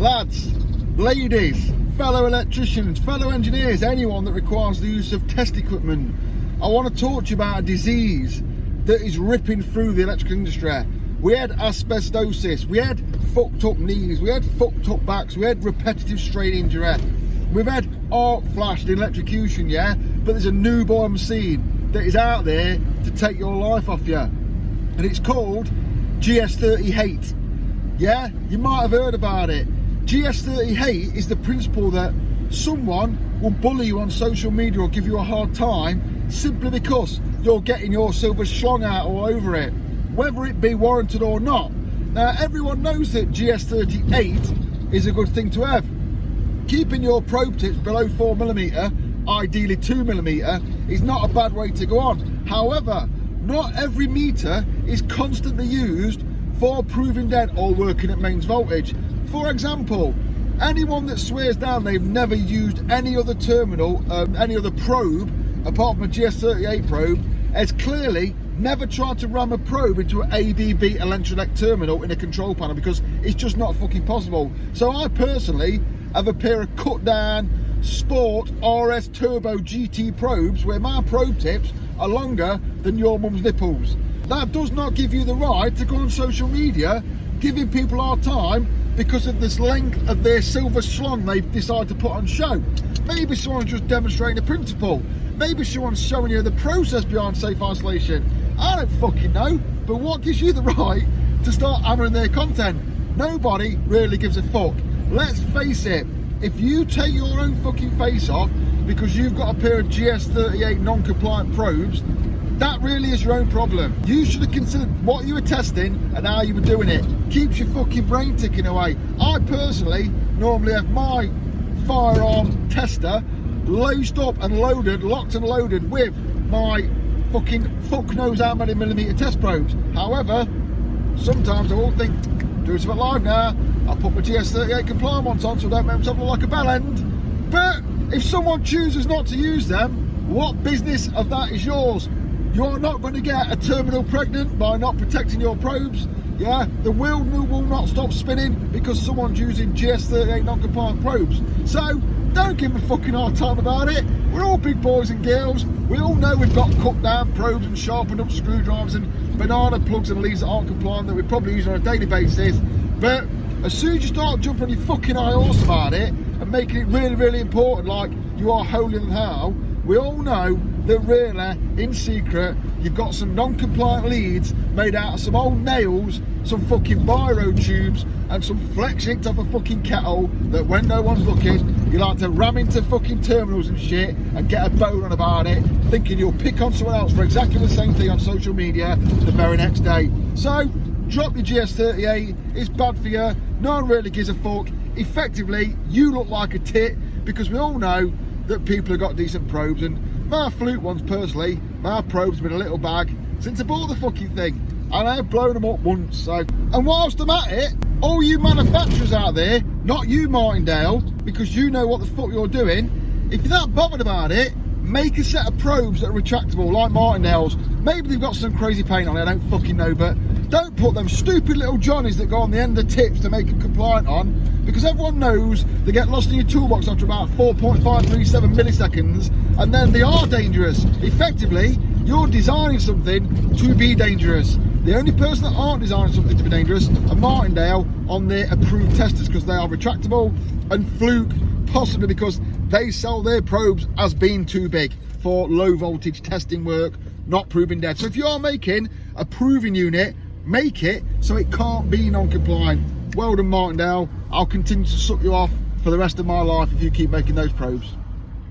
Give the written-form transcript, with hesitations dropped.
Lads, ladies, fellow electricians, fellow engineers, anyone that requires the use of test equipment, I want to talk to you about a disease that is ripping through the electrical industry. We had asbestosis, we had fucked up knees, we had fucked up backs, we had repetitive strain injury, we've had arc flash in electrocution, yeah? But there's a new bomb scene that is out there to take your life off you. And it's called GS30 hate. Yeah, you might have heard about it. GS30 hate is the principle that someone will bully you on social media or give you a hard time simply because you're getting your silver schlong out all over it, whether it be warranted or not. Now, everyone knows that GS38 is a good thing to have. Keeping your probe tips below 4mm, ideally 2mm, is not a bad way to go on. However, not every meter is constantly used for proving dead or working at mains voltage. For example, anyone that swears down they've never used any other terminal, any other probe apart from a GS38 probe, has clearly never tried to ram a probe into an ABB electronic terminal in a control panel, because it's just not fucking possible. So I personally have a pair of cut down Sport RS Turbo GT probes where my probe tips are longer than your mum's nipples. That does not give you the right to go on social media giving people our time because of this length of their silver schlong they decide to put on show. Maybe someone's just demonstrating the principle. Maybe someone's showing you the process behind safe isolation. I don't fucking know, but what gives you the right to start hammering their content? Nobody really gives a fuck. Let's face it, if you take your own fucking face off because you've got a pair of GS38 non-compliant probes, that really is your own problem. You should have considered what you were testing and how you were doing it. Keeps your fucking brain ticking away. I personally normally have my firearm tester laced up and loaded, locked and loaded with my fucking fuck knows how many millimeter test probes. However, sometimes I will think, do something live now, I'll put my GS38 compliant ones on so I don't make myself look like a bell end. But if someone chooses not to use them, what business of that is yours? You're not going to get a terminal pregnant by not protecting your probes. Yeah, the wheel will not stop spinning because someone's using GS38 non-compliant probes. So don't give them a fucking hard time about it. We're all big boys and girls. We all know we've got cut down probes and sharpened up screwdrivers and banana plugs and leads that aren't compliant that we probably use on a daily basis. But as soon as you start jumping on your fucking high horse about it and making it really, really important, like you are holier than thou, we all know that really, in secret, you've got some non-compliant leads made out of some old nails, some fucking biro tubes, and some flex inked off a fucking kettle that when no one's looking, you like to ram into fucking terminals and shit and get a bone on about it, thinking you'll pick on someone else for exactly the same thing on social media the very next day. So, drop your GS38, it's bad for you, no one really gives a fuck. Effectively, you look like a tit because we all know that people have got decent probes, and my Fluke ones personally, my probe's been a little bag since I bought the fucking thing, and I've blown them up once. So, and whilst I'm at it, all you manufacturers out there, not you Martindale, because you know what the fuck you're doing, if you're that bothered about it, make a set of probes that are retractable like Martindale's. Maybe they've got some crazy paint on it, I don't fucking know, but don't put them stupid little johnnies that go on the end of tips to make them compliant on, because everyone knows they get lost in your toolbox after about 4.537 milliseconds, and then they are dangerous. Effectively, you're designing something to be dangerous. The only person that aren't designing something to be dangerous are Martindale on their approved testers, because they are retractable, and Fluke possibly because they sell their probes as being too big for low voltage testing work, not proving dead. So if you are making a proving unit, make it so it can't be non-compliant. Well done, Martindale. I'll continue to suck you off for the rest of my life if you keep making those probes.